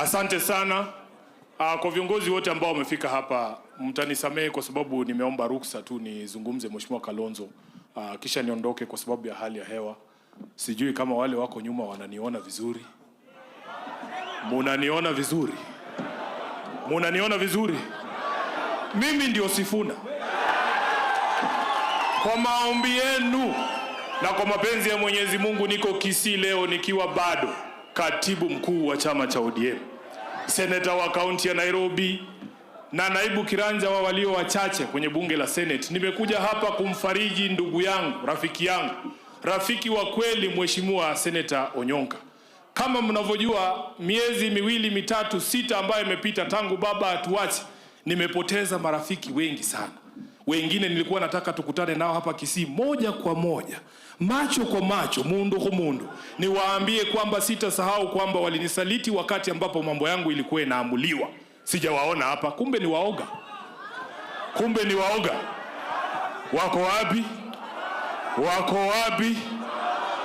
Asante sana. Kwa viongozi wote ambao wamefika hapa, mtanisamehe kwa sababu nimeomba ruksa tu nizungumze Mheshimiwa Kalonzo, kisha niondoke kwa sababu ya hali ya hewa. Sijui kama wale wako nyuma wananiona vizuri. Munaniona vizuri? Munaniona vizuri? Mimi ndio Sifuna. Kwa maombi yenu na kwa mapenzi ya Mwenyezi Mungu niko Kisii leo nikiwa bado katibu mkuu wa chama cha ODM, seneta wa kaunti ya Nairobi na naibu kiranja wa walio wachache kwenye bunge la Senate. Nimekuja hapa kumfariji ndugu yangu, rafiki wa kweli, Mheshimiwa Seneta Onyonka. Kama mnavyojua, miezi miwili mitatu sita ambayo imepita tangu baba atuache, nimepoteza marafiki wengi sana. Wengine nilikuwa nataka tukutane nao hapa Kisii moja kwa moja, macho kwa macho, mundu kwa mundu, niwaambie kwamba sitasahau kwamba walinisaliti wakati ambapo mambo yangu ilikuwa inaamuliwa. Sijawaona hapa, kumbe ni waoga. Wako wapi?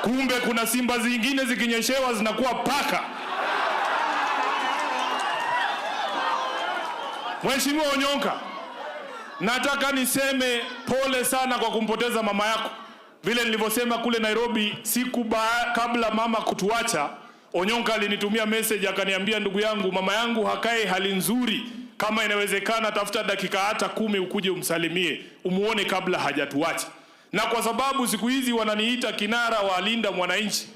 Kumbe kuna simba zingine zikinyeshewa zinakuwa paka. Mheshimiwa Onyonka, nataka niseme pole sana kwa kumpoteza mama yako. Vile nilivyosema kule Nairobi siku kabla mama kutuacha, Onyonka alinitumia message akaniambia, ndugu yangu, mama yangu hakai hali nzuri, kama inawezekana tafuta dakika hata 10 ukuje umsalimie, umuone kabla hajatuacha. Na kwa sababu siku hizi wananiita kinara wa Linda Mwananchi,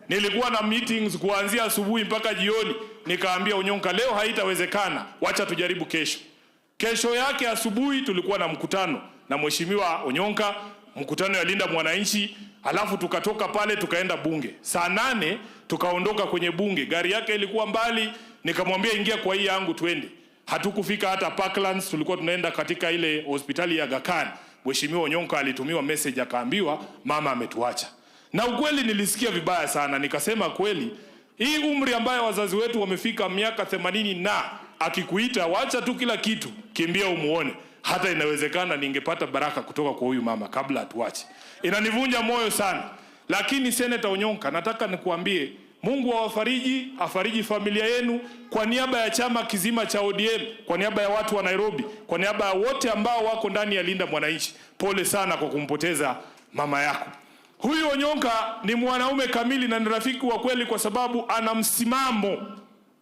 nilikuwa na meetings kuanzia asubuhi mpaka jioni, nikaambia Onyonka, leo haitawezekana, wacha tujaribu kesho. Kesho yake asubuhi tulikuwa na mkutano na Mheshimiwa Onyonka, mkutano ya Linda Mwananchi, alafu tukatoka pale tukaenda bunge. Saa 8 tukaondoka kwenye bunge. Gari yake ilikuwa mbali, nikamwambia ingia kwa hii yangu twende. Hatukufika hata Parklands, tulikuwa tunaenda katika ile hospitali ya Gakan. Mheshimiwa Onyonka alitumiwa message akaambiwa mama ametuacha. Na ukweli nilisikia vibaya sana, nikasema kweli hii umri ambayo wazazi wetu wamefika miaka 80 na akikuita wacha tu kila kitu, kimbia umuone. Hata inawezekana ningepata baraka kutoka kwa huyu mama kabla atuache. Inanivunja moyo sana. Lakini Seneta Onyonka, nataka nikuambie, Mungu awafariji, afariji familia yenu, kwa niaba ya chama kizima cha ODM, kwa niaba ya watu wa Nairobi, kwa niaba ya wote ambao wako ndani ya Linda Mwananchi. Pole sana kwa kumpoteza mama yako. Huyu Onyonka ni mwanaume kamili na ni rafiki wa kweli kwa sababu ana msimamo.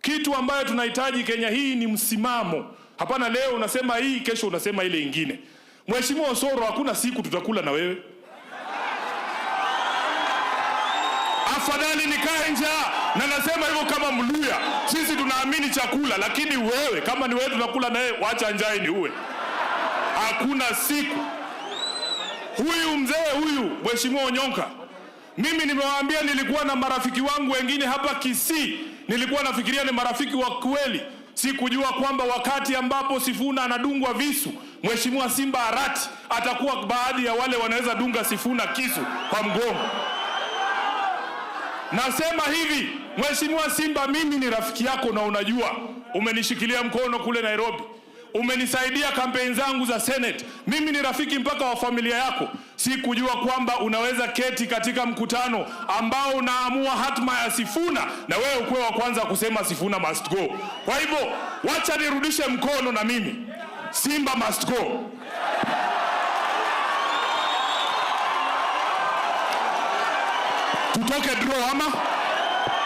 Kitu ambayo tunahitaji Kenya hii ni msimamo. Hapana leo unasema hii, kesho unasema ile ingine. Mheshimiwa Osoro, hakuna siku tutakula na wewe. Afadhali nikae njaa, na nasema hivyo kama Mluya. Sisi tunaamini chakula, lakini wewe kama ni wewe tunakula na wewe, wacha njaa ni uwe. Hakuna siku. Huyu mzee huyu Mheshimiwa Onyonka, mimi nimewaambia nilikuwa na marafiki wangu wengine hapa Kisii, nilikuwa nafikiria ni marafiki wa kweli. Sikujua kwamba wakati ambapo Sifuna anadungwa visu, Mheshimiwa Simba Arati atakuwa baadhi ya wale wanaweza dunga Sifuna kisu kwa mgongo. Nasema hivi, Mheshimiwa Simba, mimi ni rafiki yako na unajua, umenishikilia mkono kule Nairobi, umenisaidia kampeni zangu za Senate. Mimi ni rafiki mpaka wa familia yako. Sikujua kwamba unaweza keti katika mkutano ambao unaamua hatma ya Sifuna na wewe ukwe wa kwanza kusema Sifuna must go. Kwa hivyo wacha nirudishe mkono na mimi, Simba must go.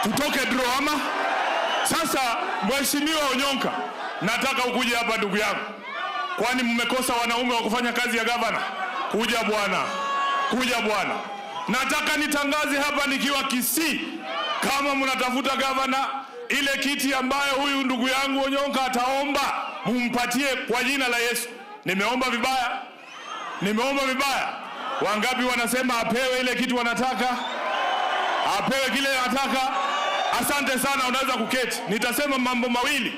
Tutoke draw ama? Sasa Mheshimiwa Onyonka, nataka ukuje hapa ndugu yangu. Kwani mmekosa wanaume wa kufanya kazi ya gavana? Kuja bwana. Nataka nitangaze hapa nikiwa Kisii, kama mnatafuta gavana, ile kiti ambayo huyu ndugu yangu Onyonka ataomba, mumpatie kwa jina la Yesu. Nimeomba vibaya? Wangapi wanasema apewe ile kitu wanataka? Apewe kile anataka? Asante sana, unaweza kuketi. Nitasema mambo mawili.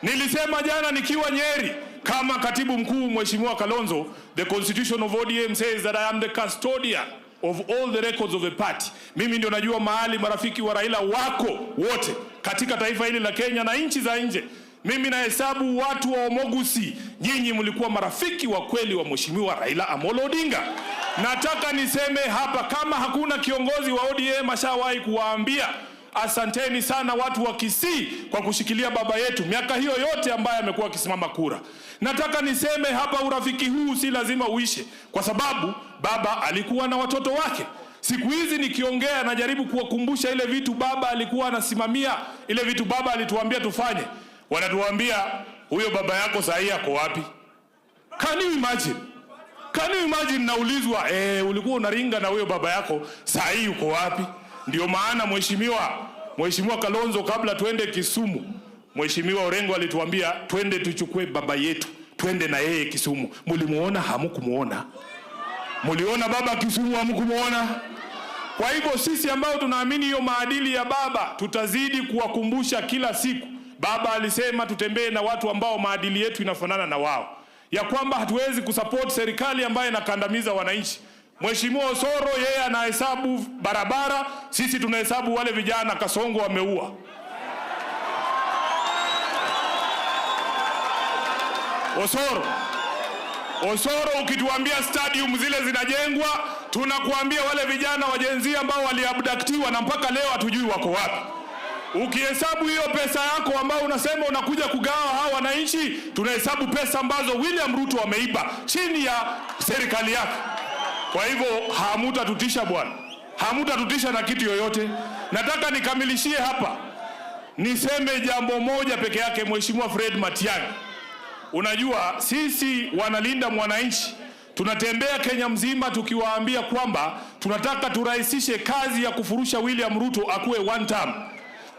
Nilisema jana nikiwa Nyeri kama katibu mkuu Mheshimiwa Kalonzo, the constitution of ODM says that I am the custodian of all the records of the party. Mimi ndio najua mahali marafiki wa Raila wako wote katika taifa hili la Kenya na nchi za nje. Mimi nahesabu watu wa Omogusi, nyinyi mlikuwa marafiki wa kweli wa Mheshimiwa Raila Amolo Odinga. Nataka niseme hapa, kama hakuna kiongozi wa ODM ashawahi kuwaambia asanteni sana watu wa Kisii kwa kushikilia baba yetu miaka hiyo yote ambaye amekuwa akisimama kura. Nataka niseme hapa, urafiki huu si lazima uishe, kwa sababu baba alikuwa na watoto wake. Siku hizi nikiongea najaribu kuwakumbusha ile vitu baba alikuwa anasimamia, ile vitu baba alituambia tufanye. Wanatuambia huyo baba yako saa hii ako wapi? Can you imagine? Can you imagine? Naulizwa ulikuwa unaringa na huyo baba yako, saa hii uko wapi? Ndio maana Mheshimiwa Kalonzo, kabla tuende Kisumu, Mheshimiwa Orengo alituambia twende tuchukue baba yetu, twende na yeye Kisumu. Mulimuona? Hamkumuona? Muliona baba Kisumu? Hamkumuona? Kwa hivyo sisi ambao tunaamini hiyo maadili ya baba, tutazidi kuwakumbusha kila siku. Baba alisema tutembee na watu ambao maadili yetu inafanana na wao, ya kwamba hatuwezi kusupport serikali ambayo inakandamiza wananchi. Mheshimiwa Osoro yeye anahesabu barabara, sisi tunahesabu wale vijana Kasongo wameua. Osoro ukituambia stadium zile zinajengwa, tunakuambia wale vijana wa Gen Z ambao waliabductiwa na mpaka leo hatujui wako wapi. Ukihesabu hiyo pesa yako ambao unasema unakuja kugawa hawa wananchi, tunahesabu pesa ambazo William Ruto ameiba chini ya serikali yake. Kwa hivyo hamtatutisha bwana, hamtatutisha na kitu yoyote. Nataka nikamilishie hapa, niseme jambo moja peke yake. Mheshimiwa Fred Matiang'i, unajua sisi wanalinda mwananchi tunatembea Kenya mzima tukiwaambia kwamba tunataka turahisishe kazi ya kufurusha William Ruto akuwe one term.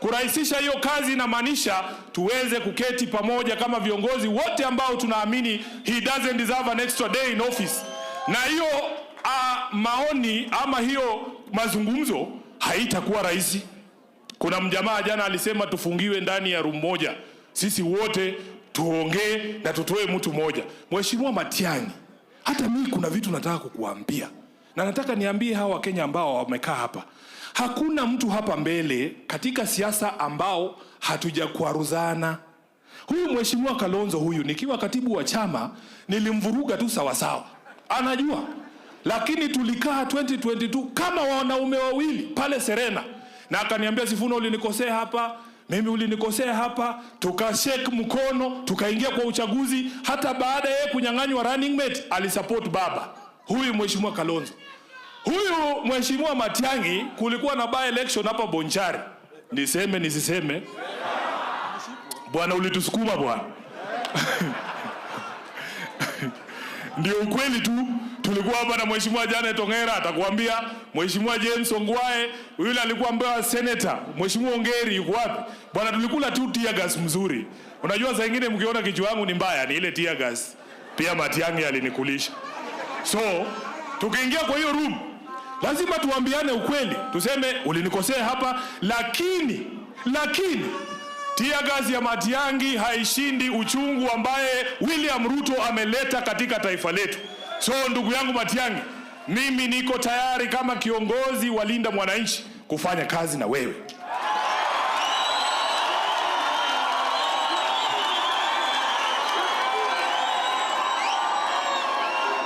Kurahisisha hiyo kazi inamaanisha tuweze kuketi pamoja kama viongozi wote ambao tunaamini he doesn't deserve an extra day in office. Na hiyo maoni ama hiyo mazungumzo haitakuwa rahisi. Kuna mjamaa jana alisema tufungiwe ndani ya room moja, sisi wote tuongee na tutoe mtu moja. Mheshimiwa Matiang'i, hata mimi kuna vitu nataka kukuambia, na nataka niambie hawa Kenya ambao wamekaa hapa. Hakuna mtu hapa mbele katika siasa ambao hatujakwaruzana. Huyu Mheshimiwa Kalonzo huyu, nikiwa katibu wa chama nilimvuruga tu sawa sawa, anajua. Lakini tulikaa 2022 kama wanaume wawili pale Serena, na akaniambia Sifuna, ulinikosea hapa, mimi ulinikosea hapa, tukashake mkono, tukaingia kwa uchaguzi. Hata baada yeye kunyang'anywa running mate alisupport baba. Huyu Mheshimiwa Kalonzo. Huyu Mheshimiwa Matiang'i, kulikuwa na by election hapa Bonchari. Niseme nisiseme? Bwana ulitusukuma bwana. Ndio ukweli tu. Tulikuwa hapa na Mheshimiwa Janet Ongera, atakwambia. Mheshimiwa James Ongwae, yule alikuwa ambaye senator. Mheshimiwa Ongeri yuko wapi? Bwana tulikula tu tear gas mzuri. Unajua saa nyingine mkiona kichwa yangu ni mbaya, ni ile tear gas. Pia Matiang'i alinikulisha. So, tukiingia kwa hiyo room, lazima tuambiane ukweli. Tuseme ulinikosea hapa, lakini tear gas ya Matiang'i haishindi uchungu ambaye William Ruto ameleta katika taifa letu. So ndugu yangu Matiang'i, mimi niko tayari kama kiongozi wa linda mwananchi kufanya kazi na wewe.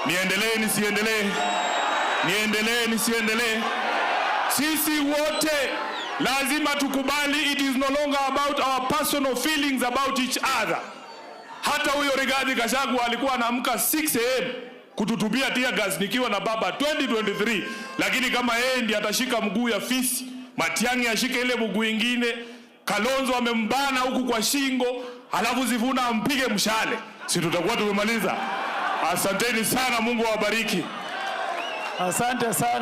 Niendelee nisiendelee? Niendelee nisiendelee? Sisi wote lazima tukubali, it is no longer about our personal feelings about each other. Hata huyo Rigathi Gachagua alikuwa anaamka 6 AM kututubia tear gas nikiwa na baba 2023, lakini kama yeye ndiye atashika mguu ya fisi, Matiang'i ashike ile mguu ingine, Kalonzo amembana huku kwa shingo, alafu Sifuna ampige mshale, si tutakuwa tumemaliza? Asanteni sana, Mungu awabariki. Asante sana.